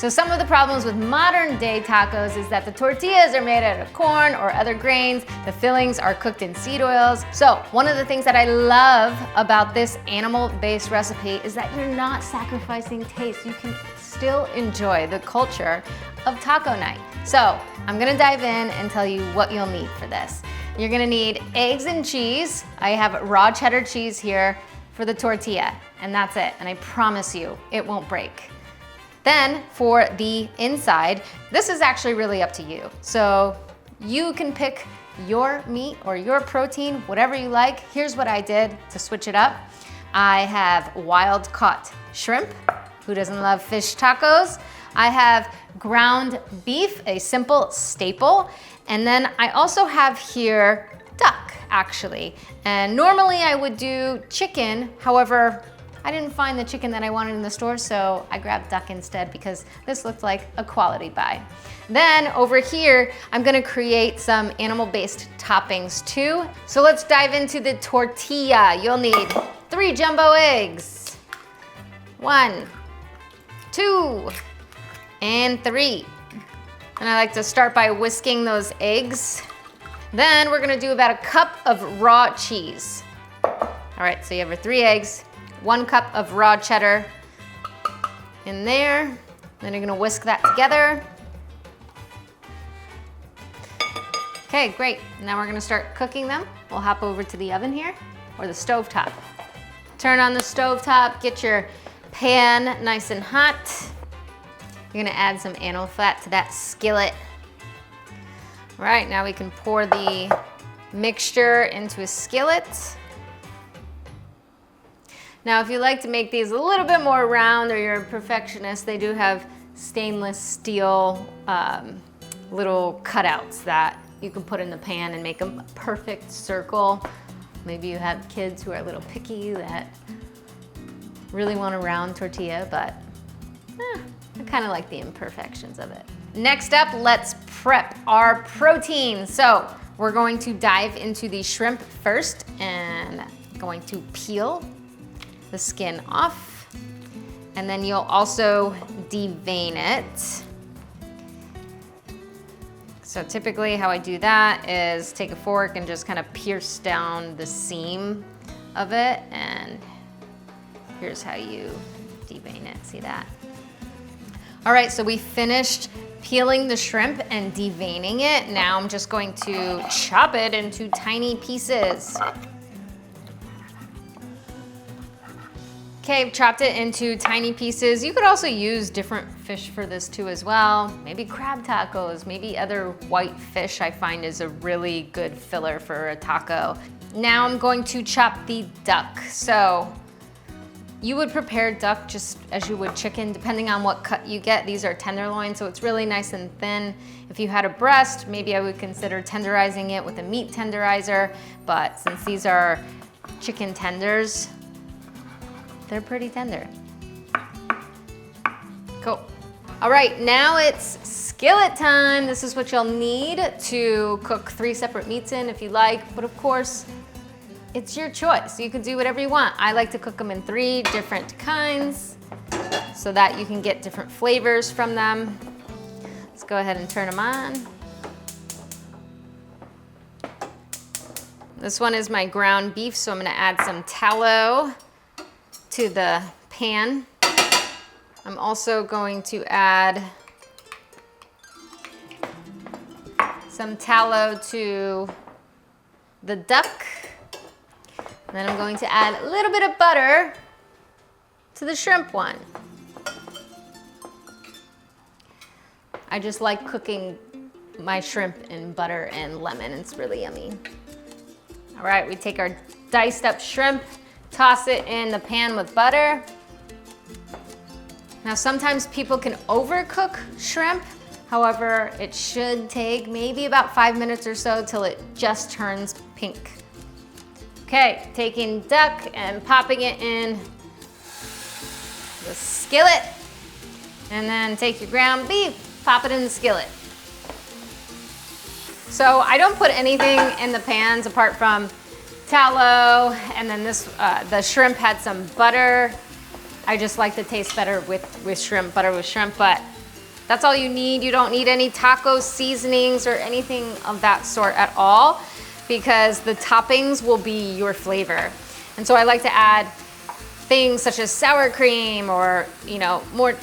So some of the problems with modern day tacos is that the tortillas are made out of corn or other grains. The fillings are cooked in seed oils. So one of the things that I love about this animal-based recipe is that you're not sacrificing taste. You can still enjoy the culture of taco night. So I'm gonna dive in and tell you what you'll need for this. You're gonna need eggs and cheese. I have raw cheddar cheese here for the tortilla, and that's it. And I promise you, it won't break. Then for the inside, this is actually really up to you. So you can pick your meat or your protein, whatever you like. Here's what I did to switch it up. I have wild caught shrimp. Who doesn't love fish tacos? I have ground beef, a simple staple. And then I also have here duck, actually. And normally I would do chicken. However, I didn't find the chicken that I wanted in the store, so I grabbed duck instead because this looked like a quality buy. Then over here, I'm gonna create some animal-based toppings too. So let's dive into the tortilla. You'll need 3 jumbo eggs. 1, 2, and 3. And I like to start by whisking those eggs. Then we're gonna do about a cup of raw cheese. All right, so you have your 3 eggs, 1 cup of raw cheddar in there. Then you're gonna whisk that together. Okay, great. Now we're gonna start cooking them. We'll hop over to the oven here, or the stovetop. Turn on the stovetop, get your pan nice and hot. You're gonna add some animal fat to that skillet. All right, now we can pour the mixture into a skillet. Now, if you like to make these a little bit more round or you're a perfectionist, they do have stainless steel little cutouts that you can put in the pan and make a perfect circle. Maybe you have kids who are a little picky that really want a round tortilla, but I kind of like the imperfections of it. Next up, let's prep our protein. So we're going to dive into the shrimp first and going to peel the skin off, and then you'll also devein it. So typically how I do that is take a fork and just kind of pierce down the seam of it, and here's how you devein it, see that? All right, so we finished peeling the shrimp and deveining it. Now I'm just going to chop it into tiny pieces. Okay, I've chopped it into tiny pieces. You could also use different fish for this too as well. Maybe crab tacos, maybe other white fish I find is a really good filler for a taco. Now I'm going to chop the duck. So you would prepare duck just as you would chicken, depending on what cut you get. These are tenderloin, so it's really nice and thin. If you had a breast, maybe I would consider tenderizing it with a meat tenderizer, but since these are chicken tenders, they're pretty tender. Cool. All right, now it's skillet time. This is what you'll need to cook 3 separate meats in if you like, but of course, it's your choice. You can do whatever you want. I like to cook them in 3 different kinds so that you can get different flavors from them. Let's go ahead and turn them on. This one is my ground beef, so I'm gonna add some tallow to the pan. I'm also going to add some tallow to the duck. And then I'm going to add a little bit of butter to the shrimp one. I just like cooking my shrimp in butter and lemon. It's really yummy. All right, we take our diced up shrimp, toss it in the pan with butter. Now sometimes people can overcook shrimp. However, it should take maybe about 5 minutes or so till it just turns pink. Okay, taking duck and popping it in the skillet. And then take your ground beef, pop it in the skillet. So I don't put anything in the pans apart from tallow, and then this, the shrimp had some butter. I just like the taste better with shrimp, butter with shrimp, but That's all you need. You don't need any taco seasonings or anything of that sort at all, because the toppings will be your flavor. And so I like to add things such as sour cream, or, you know, more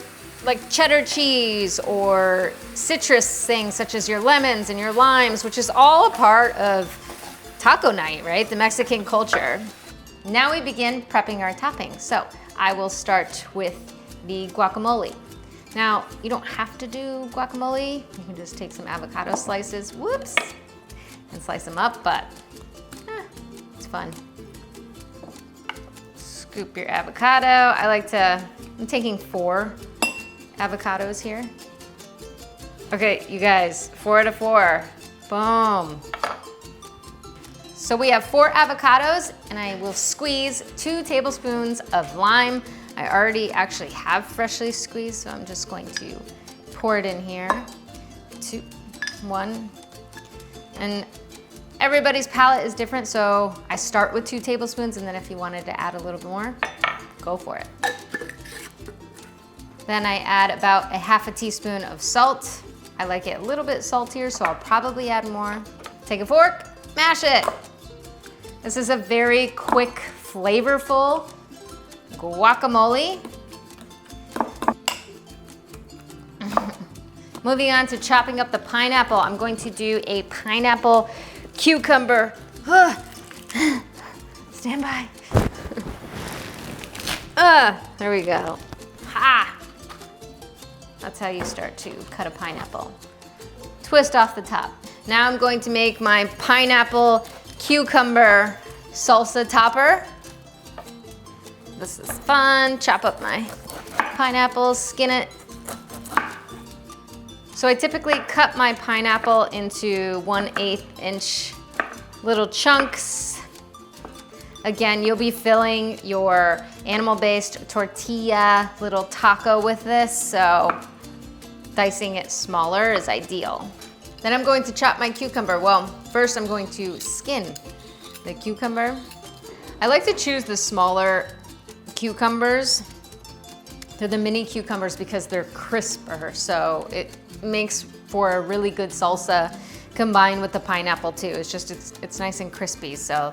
like cheddar cheese, or citrus things such as your lemons and your limes, which is all a part of taco night, right? The Mexican culture. Now we begin prepping our toppings. So I will start with the guacamole. Now, you don't have to do guacamole. You can just take some avocado slices, whoops, and slice them up, but it's fun. Scoop your avocado. I'm taking 4 avocados here. Okay, you guys, 4 out of 4. Boom. So we have 4 avocados, and I will squeeze 2 tablespoons of lime. I already actually have freshly squeezed, so I'm just going to pour it in here. 2, 1. And everybody's palate is different, so I start with 2 tablespoons, and then if you wanted to add a little more, go for it. Then I add about 1/2 teaspoon of salt. I like it a little bit saltier, so I'll probably add more. Take a fork, mash it. This is a very quick, flavorful guacamole. Moving on to chopping up the pineapple, I'm going to do a pineapple cucumber. Stand by. There we go. Ha! That's how you start to cut a pineapple. Twist off the top. Now I'm going to make my pineapple cucumber salsa topper. This is fun. Chop up my pineapple, skin it. So I typically cut my pineapple into 1/8 inch little chunks. Again, you'll be filling your animal-based tortilla little taco with this, so dicing it smaller is ideal. Then I'm going to chop my cucumber. Well, first I'm going to skin the cucumber. I like to choose the smaller cucumbers. They're the mini cucumbers because they're crisper, so it makes for a really good salsa combined with the pineapple too. It's nice and crispy, so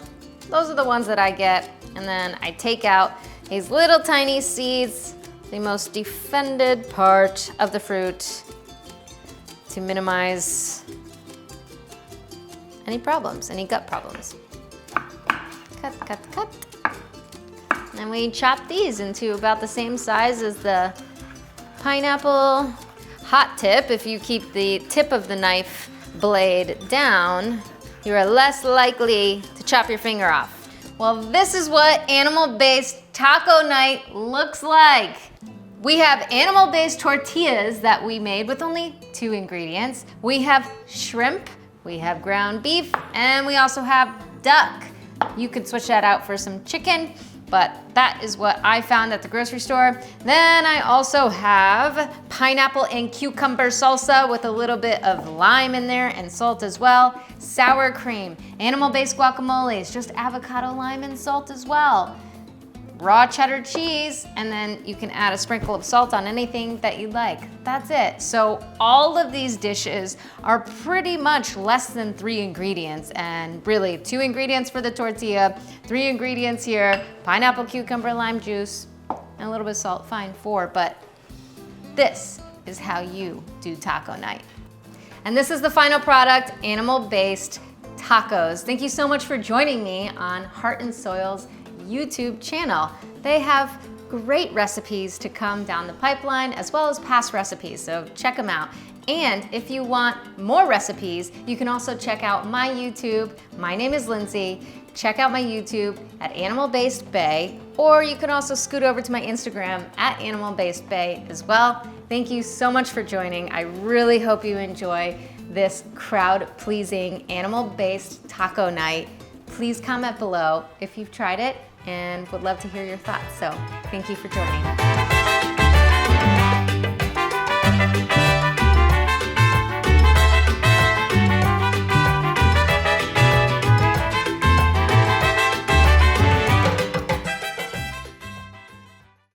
those are the ones that I get. And then I take out these little tiny seeds, the most defended part of the fruit, to minimize any problems, any gut problems. Cut, cut, cut. And we chop these into about the same size as the pineapple. Hot tip, if you keep the tip of the knife blade down, you are less likely to chop your finger off. Well, this is what animal-based taco night looks like. We have animal-based tortillas that we made with only 2 ingredients. We have shrimp, we have ground beef, and we also have duck. You could switch that out for some chicken, but that is what I found at the grocery store. Then I also have pineapple and cucumber salsa with a little bit of lime in there and salt as well. Sour cream, animal-based guacamoles, just avocado, lime, and salt as well. Raw cheddar cheese, and then you can add a sprinkle of salt on anything that you like. That's it. So all of these dishes are pretty much less than 3 ingredients, and really 2 ingredients for the tortilla, 3 ingredients here, pineapple, cucumber, lime juice, and a little bit of salt, fine, 4, but this is how you do taco night. And this is the final product, animal-based tacos. Thank you so much for joining me on Heart and Soil's YouTube channel. They have great recipes to come down the pipeline, as well as past recipes, so check them out. And if you want more recipes, you can also check out my YouTube. My name is Lindsay. Check out my YouTube at Animal Based Bay, or you can also scoot over to my Instagram at Animal Based Bay as well. Thank you so much for joining. I really hope you enjoy this crowd-pleasing animal-based taco night. Please comment below if you've tried it, and would love to hear your thoughts. So thank you for joining.